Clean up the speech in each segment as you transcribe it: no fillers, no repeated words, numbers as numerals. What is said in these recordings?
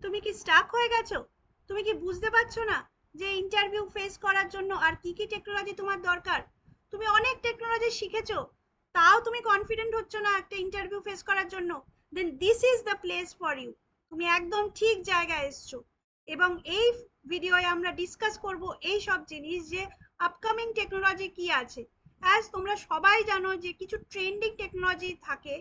তুমি কি স্টাক হয়ে গেছো? তুমি কি বুঝতে পারছো না যে ইন্টারভিউ ফেস করার জন্য আর কি কি টেকনোলজি তোমার দরকার? তুমি অনেক টেকনোলজি শিখেছো, তাও তুমি কনফিডেন্ট হচ্ছ না একটা ইন্টারভিউ ফেস করার জন্য? Then this is the place for you. তুমি একদম ঠিক জায়গায় এসছো। এবং এই ভিডিওয়ে আমরা ডিসকাস করব এই সব জিনিস, যে আপকামিং টেকনোলজি কি আছে। অ্যাজ তোমরা সবাই জানো যে কিছু ট্রেন্ডিং টেকনোলজি থাকে।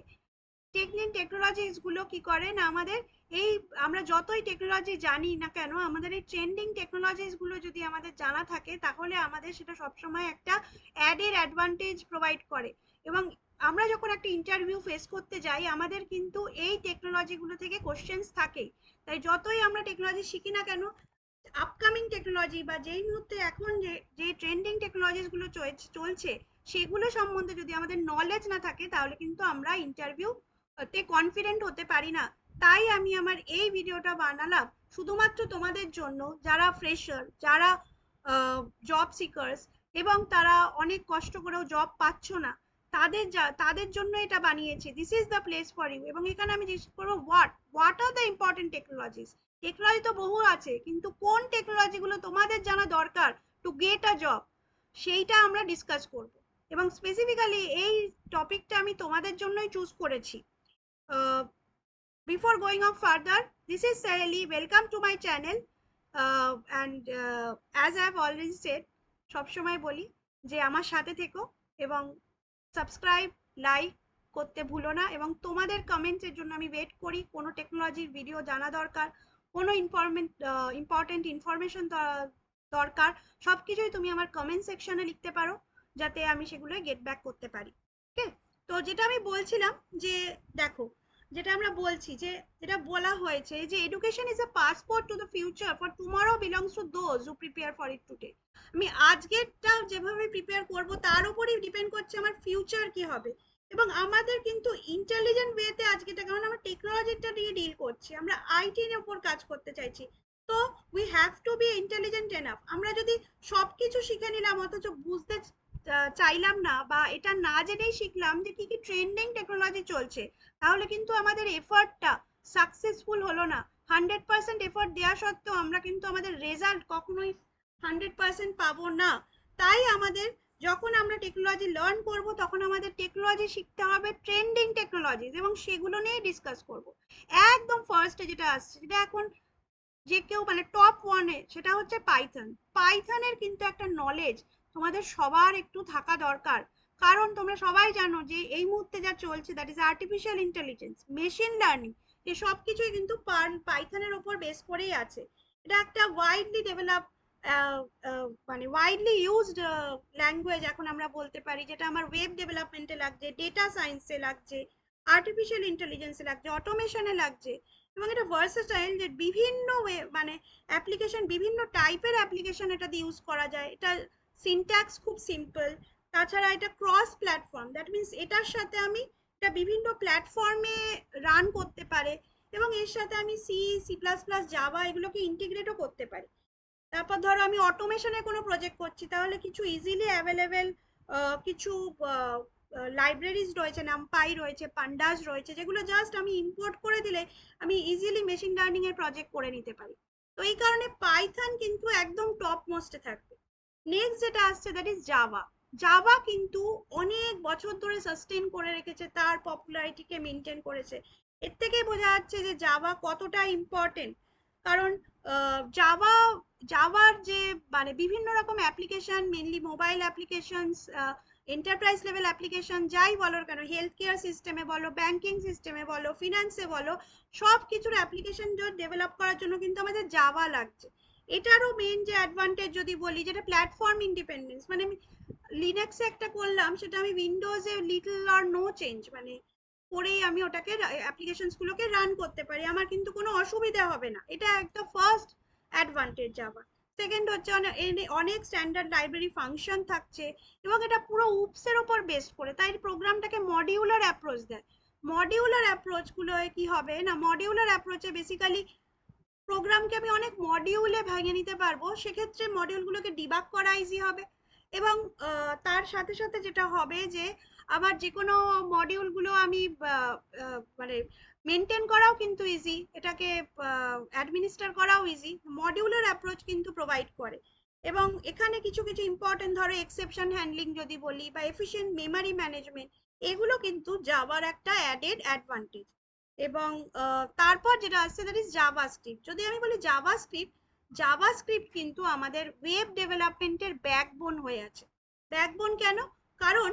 টেকনোলজিস গুলো কি করে না, আমাদের এই আমরা যতই টেকনোলজি জানি না কেন, আমাদের এই ট্রেন্ডিং টেকনোলজিস গুলো যদি আমাদের জানা থাকে, তাহলে আমাদের সেটা সবসময় একটা অ্যাডের অ্যাডভান্টেজ প্রোভাইড করে। এবং আমরা যখন একটা ইন্টারভিউ ফেস করতে যাই, আমাদের কিন্তু এই টেকনোলজি গুলো থেকে কোশ্চেন্স থাকে। তাই যতই আমরা টেকনোলজি শিখি না কেন, আপকামিং টেকনোলজি বা যেই মুহূর্তে এখন যে যে ট্রেন্ডিং টেকনোলজিস গুলো চলছে, সেগুলো সম্বন্ধে যদি আমাদের নলেজ না থাকে, তাহলে কিন্তু আমরা ইন্টারভিউ তে কনফিডেন্ট হতে পারি না। তাই আমি আমার এই ভিডিওটা বানালাম শুধুমাত্র তোমাদের জন্য, যারা ফ্রেশার, যারা জব সিকার্স, এবং তারা অনেক কষ্ট করেও জব পাচ্ছ না, তাদের জন্য এটা বানিয়েছি। This is the place for you. এবং এখানে আমি জিজ্ঞেস করবো, what are the important technologies. Technology তো বহু আছে, কিন্তু কোন টেকনোলজি গুলো তোমাদের জানা দরকার টু গেট আ জব, সেইটা আমরা ডিসকাস করব। এবং স্পেসিফিক্যালি এই টপিকটা আমি তোমাদের জন্যই চুজ করেছি। Before going on further, this is Sarali. Welcome to my channel. And as I have already said, সবসময় বলি যে আমার সাথে থেকো এবং সাবস্ক্রাইব, লাইক করতে ভুলো না। এবং তোমাদের কমেন্টসের জন্য আমি ওয়েট করি। কোনো টেকনোলজির ভিডিও জানা দরকার, কোনো ইম্পর্টেন্ট ইনফরমেশন দরকার, সব কিছুই তুমি আমার কমেন্ট সেকশনে লিখতে পারো, যাতে আমি সেগুলো গেট ব্যাক করতে পারি। ওকে? তো যেটা আমি বলছিলাম, যে দেখো, যেটা আমরা বলছি, যে যেটা বলা হয়েছে, যে education is a passport to the future, for tomorrow belongs to those who prepare for it today. আমি আজকেরটা যেভাবে প্রিপেয়ার করব, তার উপরই ডিপেন্ড করছে আমার ফিউচার কি হবে। এবং আমাদের কিন্তু ইন্টেলিজেন্ট ওয়েতে আজকেটা, কারণ আমরা টেকনোলজিটা নিয়ে ডিল করছি, আমরা আইটি এর উপর কাজ করতে চাইছি। তো we have to B intelligent enough. আমরা যদি সবকিছু শিখে নিলাম অথচ বুঝতে চাইলাম না, বা এটা না জেনেই শিখলাম যে কি কি ট্রেন্ডিং টেকনোলজি চলছে, তাহলে কিন্তু আমাদের এফর্টটা সাকসেসফুল হলো না। 100% এফর্ট দেওয়া সত্ত্বেও আমরা কিন্তু আমাদের রেজাল্ট কখনোই 100% পাবো না। তাই আমাদের, যখন আমরা টেকনোলজি লার্ন করব, তখন আমাদের টেকনোলজি শিখতে হবে ট্রেন্ডিং টেকনোলজি, এবং সেগুলো নিয়ে ডিসকাস করব। একদম ফার্স্টে যেটা আসছে, যেটা এখন যে কেউ মানে টপ ওয়ানে, সেটা হচ্ছে পাইথন। পাইথনের কিন্তু একটা নলেজ তোমাদের সবার একটু থাকা দরকার। কারণ তোমরা সবাই জানো যে এই মুহূর্তে যা চলছে, that is artificial intelligence, machine learning, এই সব কিছুই কিন্তু পাইথনের উপর বেস করেই আছে। এটা একটা ওয়াইডলি ডেভেলপ, মানে ওয়াইডলি ইউজড ল্যাঙ্গুয়েজ এখন আমরা বলতে পারি, যেটা আমার ওয়েব ডেভেলপমেন্টে লাগছে, ডেটা সায়েন্সে লাগছে, আর্টিফিশিয়াল ইন্টেলিজেন্সে লাগছে, অটোমেশনে লাগছে। এবং এটা ভার্সেটাইল, যে বিভিন্ন মানে অ্যাপ্লিকেশন, বিভিন্ন টাইপের অ্যাপ্লিকেশন এটা দিয়ে ইউজ করা যায়। এটা সিনট্যাক্স খুব সিম্পল। তাছাড়া এটা ক্রস প্ল্যাটফর্ম, দ্যাট মিনস এটার সাথে আমি এটা বিভিন্ন প্ল্যাটফর্মে রান করতে পারে। এবং এর সাথে আমি C, C plus plus, Java, এগুলোকে ইন্টিগ্রেটও করতে পারি। তারপর ধরো আমি অটোমেশনের কোনো প্রজেক্ট করছি, তাহলে কিছু ইজিলি অ্যাভেলেবেল কিছু লাইব্রেরিজ রয়েছে, নামপাই রয়েছে, পান্ডাস রয়েছে, যেগুলো জাস্ট আমি ইম্পোর্ট করে দিলে আমি ইজিলি মেশিন লার্নিং এর প্রজেক্ট করে নিতে পারি। তো এই কারণে পাইথন কিন্তু একদম টপ মোস্টে থাকবে। নেক্সট যেটা আসছে, দ্যাট ইজ জাভা। জাভা কিন্তু অনেক বছর ধরে সাস্টেন করে রেখেছে, তার পপুলারিটিকে মেনটেন করেছে। এর থেকেই বোঝা যাচ্ছে যে জাভা কতটা ইম্পর্টেন্ট। কারণ জাভা, জাভার যে মানে বিভিন্ন রকম application, mainly mobile applications, enterprise level application, যাই বলো কেন, হেলথ কেয়ার সিস্টেমে বলো, ব্যাংকিং সিস্টেমে বলো, ফিনান্সে বলো, সব কিছুর অ্যাপ্লিকেশন ডেভেলপ করার জন্য কিন্তু আমাদের জাভা লাগছে। এটারও মেন যে অ্যাডভান্টেজ যদি বলি, যেটা প্ল্যাটফর্ম ইন্ডিপেন্ডেন্স, মানে আমি লিনাক্সে একটা করলাম, সেটা আমি উইন্ডোজে লিটল অর নো চেঞ্জ মানে করেই আমি ওটাকে অ্যাপ্লিকেশনস গুলোকে রান করতে পারি, আমার কিন্তু কোনো অসুবিধা হবে না। এটা একটা ফার্স্ট অ্যাডভান্টেজ জাভা। সেকেন্ড হচ্ছে অনেক স্ট্যান্ডার্ড লাইব্রেরি ফাংশন থাকছে, এবং এটা পুরো উপসের উপর বেস্ট করে, তাই প্রোগ্রামটাকে মডিউলার অ্যাপ্রোচ দেয়। মডিউলার অ্যাপ্রোচ গুলো কি হবে না, মডিউলার অ্যাপ্রোচে বেসিক্যালি প্রোগ্রামকে আমি অনেক মডিউলে ভেঙে নিতে পারবো। সেক্ষেত্রে মডিউলগুলোকে ডিবাগ করা ইজি হবে, এবং তার সাথে সাথে যেটা হবে যে আমার যে কোনো মডিউলগুলো আমি মানে মেনটেন করাও কিন্তু ইজি, এটাকে অ্যাডমিনিস্টার করাও ইজি, মডিউলার অ্যাপ্রোচ কিন্তু প্রোভাইড করে। এবং এখানে কিছু কিছু ইম্পর্টেন্ট ধরো এক্সেপশন হ্যান্ডলিং যদি বলি বা এফিশিয়েন্ট মেমরি ম্যানেজমেন্ট, এগুলো কিন্তু জাভার একটা অ্যাডেড অ্যাডভান্টেজ। এবং তারপর যেটা আসছে দ্যাট ইজ জাভাস্ক্রিপ্ট। যদি আমি বলি জাভাস্ক্রিপ্ট কিন্তু আমাদের ওয়েব ডেভেলপমেন্টের ব্যাকবোন হয়ে আছে। ব্যাকবোন কেন? কারণ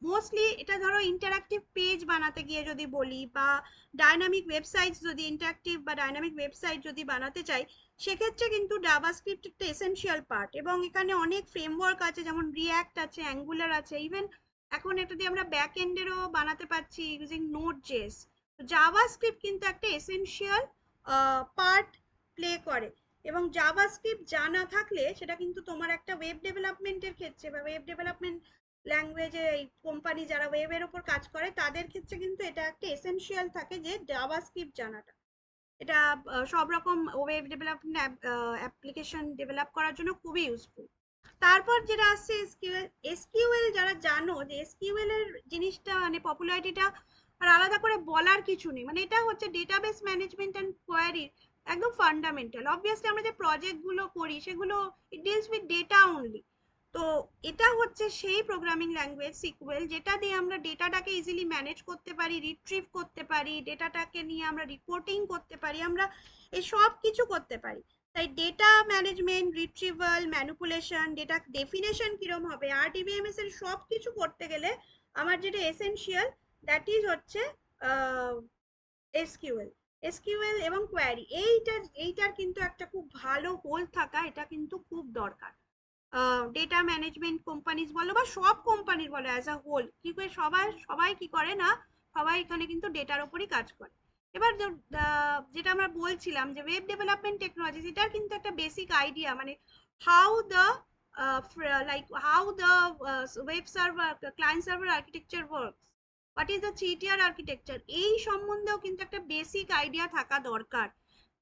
মোস্টলি এটা ধরো ইন্টারাক্টিভ পেজ বানাতে গিয়ে যদি বলি বা ডাইনামিক ওয়েবসাইট যদি ইন্টারাক্টিভ বা ডাইনামিক ওয়েবসাইট যদি বানাতে চাই, সেক্ষেত্রে কিন্তু জাভাস্ক্রিপ্ট একটা এসেনশিয়াল পার্ট। এবং এখানে অনেক ফ্রেমওয়ার্ক আছে, যেমন রিঅ্যাক্ট আছে, অ্যাঙ্গুলার আছে, ইভেন এখন এটা দিয়ে আমরা ব্যাক এন্ডেরও বানাতে পারছি ইউজিং নোড.js। জাভাস্ক্রিপ্ট কিন্তু একটা এসেনশিয়াল পার্ট প্লে করে। এবং জাভাস্ক্রিপ্ট জানা থাকলে সেটা কিন্তু তোমার একটা ওয়েব ডেভেলপমেন্টের ক্ষেত্রে বা ওয়েব ডেভেলপমেন্ট ল্যাঙ্গুয়েজে এই কোম্পানি যারা ওয়েবের ওপর কাজ করে তাদের ক্ষেত্রে কিন্তু এটা একটা এসেনশিয়াল থাকে যে জাভাস্ক্রিপ্ট জানাটা। এটা সব রকম ওয়েব ডেভেলপমেন্ট অ্যাপ্লিকেশন ডেভেলপ করার জন্য খুবই ইউজফুল। তারপর যেটা আসছে এসকিউএল। এসকিউএল যারা জানো যে এসকিউএল এর জিনিসটা মানে পপুলারিটিটা আর আলাদা করে বলার কিছু নেই, মানে এটা হচ্ছে ডেটাবেস ম্যানেজমেন্ট অ্যান্ড কোয়ারির একদম ফান্ডামেন্টাল। অবভিয়াসলি আমরা যে প্রজেক্টগুলো করি সেগুলো ইট ডিলস উইথ ডেটা অনলি। তো এটা হচ্ছে সেই প্রোগ্রামিং ল্যাঙ্গুয়েজ সিকুয়েল যেটা দিয়ে আমরা ডেটাটাকে ইজিলি ম্যানেজ করতে পারি, রিট্রিভ করতে পারি, ডেটাটাকে নিয়ে আমরা রিপোর্টিং করতে পারি, আমরা এই সব কিছু করতে পারি। তাই data management, retrieval, manipulation, data definition কিরম হবে, আরডিবিএমএস এর সব কিছু করতে গেলে আমার যেটা এসেনশিয়াল দ্যাট ইজ হচ্ছে এসকিউএল। এসকিউএল এবং কোয়ারি এইটার কিন্তু একটা খুব ভালো হোল থাকা এটা কিন্তু খুব দরকার। ডেটা ম্যানেজমেন্ট কোম্পানিজ বলো বা সব কোম্পানির বলো অ্যাজ আ হোল, কি করে সবাই সবাই কি করে না, সবাই এখানে কিন্তু ডেটার ওপরই কাজ করে। এবার যেটা আমরা বলছিলাম যে ওয়েব ডেভেলপমেন্ট টেকনোলজি, এটার কিন্তু একটা বেসিক আইডিয়া, মানে how the how the web server client server architecture works, what is the 3 tier architecture, এই সম্বন্ধেও কিন্তু একটা বেসিক আইডিয়া থাকা দরকার।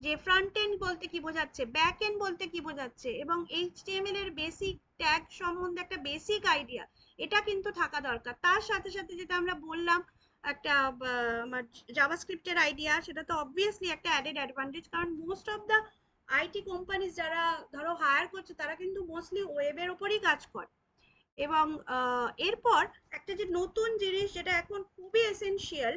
যে ফ্রন্ট এন্ড বলতে কি বোঝাচ্ছে, ব্যাক এন্ড বলতে কি বোঝাচ্ছে, এবং এইচটিএমএল এর বেসিক ট্যাগ সম্বন্ধে একটা বেসিক আইডিয়া এটা কিন্তু থাকা দরকার। তার সাথে সাথে যেটা আমরা বললাম একটা আমার জাভাস্ক্রিপ্টের আইডিয়া, সেটা তো অবভিয়াসলি একটা অ্যাডেড অ্যাডভান্টেজ, কারণ most of the IT companies যারা ধরো হায়ার করছে তারা কিন্তু মোস্টলি ওয়েবের ওপরই কাজ করে। এবং এরপর একটা যে নতুন জিনিস যেটা এখন খুবই এসেনশিয়াল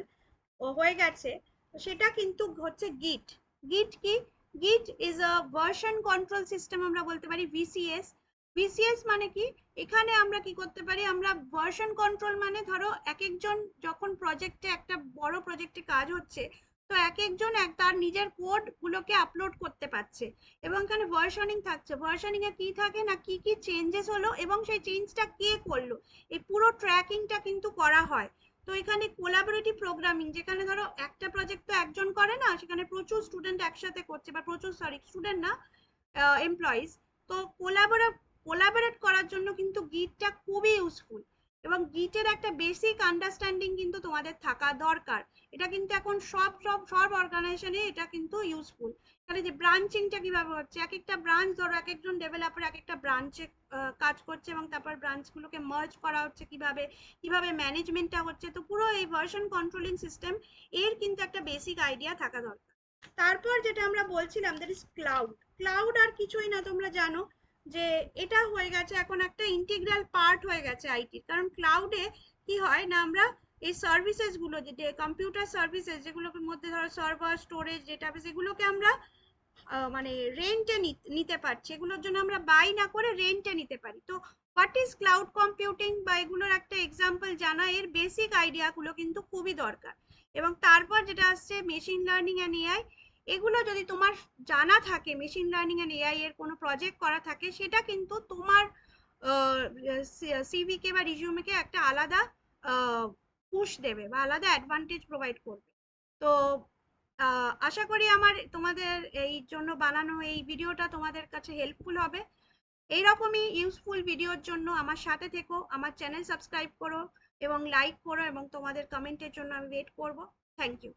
হয়ে গেছে, সেটা কিন্তু হচ্ছে গিট। গিট কি? গিট is a version control system, আমরা বলতে পারি ভিসিএস। ভিসিএস মানে কি? এখানে আমরা কি করতে পারি, আমরা ভার্সন কন্ট্রোল মানে ধরো এক একজন যখন প্রজেক্টে একটা বড় প্রজেক্টে কাজ হচ্ছে, তো এক একজন তার নিজের কোড গুলোকে আপলোড করতে পারছে এবং এখানে ভার্সনিং থাকছে। ভার্সনিং এ কি থাকে না, কি কি চেঞ্জেস হলো এবং সেই চেঞ্জটা কে করলো, এই পুরো ট্র্যাকিংটা কিন্তু করা হয়। তো এখানে কোলাবোরেটিভ প্রোগ্রামিং, যেখানে ধরো একটা প্রজেক্ট তো একজন করে না, সেখানে প্রচুর স্টুডেন্ট একসাথে করছে, বা প্রচুর স্টুডেন্ট না এমপ্লয়িজ, তো কোলাবোরেট করার জন্য কিন্তু গিটটা খুবই ইউজফুল। এবং গিটের একটা বেসিক আন্ডারস্ট্যান্ডিং কিন্তু তোমাদের থাকা দরকার। এটা কিন্তু এখন সব অর্গানাইজেশনে এটা কিন্তু ইউজফুল। তাহলে যে ব্রাঞ্চিংটা কিভাবে হচ্ছে, এক একটা ব্রাঞ্চ ধরো এক একজন ডেভেলপার এক একটা ব্রাঞ্চে কাজ করছে এবং তারপর ব্রাঞ্চগুলোকে মার্জ করা হচ্ছে কিভাবে, কিভাবে ম্যানেজমেন্টটা হচ্ছে, তো পুরো এই ভার্সন কন্ট্রোলিং সিস্টেম এর কিন্তু একটা বেসিক আইডিয়া থাকা দরকার। তারপর যেটা আমরা বলছিলাম দ্যাট ইজ ক্লাউড। ক্লাউড আর কিছুই না, তোমরা জানো যে এটা হয়ে গেছে এখন একটা ইন্টিগ্রাল পার্ট হয়ে গেছে আইটির। কারণ ক্লাউডে কি হয় না, আমরা এই সার্ভিসেস গুলো যে কম্পিউটার সার্ভিসেস যেগুলোর মধ্যে ধরো সার্ভার, স্টোরেজ, ডেটাবেস, এগুলোকে আমরা মানে রেন্টে নিতে পারছি, এগুলোর জন্য আমরা বাই না করে রেন্টে নিতে পারি। তো হোয়াট ইজ ক্লাউড কম্পিউটিং বা এগুলোর একটা এক্সাম্পল জানা, এর বেসিক আইডিয়াগুলো কিন্তু খুবই দরকার। এবং তারপর যেটা আসছে মেশিন লার্নিং অ্যান্ড এআই, এগুলো যদি তোমার জানা থাকে, মেশিন লার্নিং অ্যান্ড এআই এর কোনো প্রজেক্ট করা থাকে, সেটা কিন্তু তোমার সিভিকে বা রিজিউমেকে একটা আলাদা পুশ দেবে বা আলাদা অ্যাডভান্টেজ প্রোভাইড করবে। তো আশা করি আমার তোমাদের এই জন্য বানানো এই ভিডিওটা তোমাদের কাছে হেল্পফুল হবে। এইরকমই ইউজফুল ভিডিওর জন্য আমার সাথে থেকো, আমার চ্যানেল সাবস্ক্রাইব করো এবং লাইক করো, এবং তোমাদের কমেন্টের জন্য আমি ওয়েট করব। Thank you.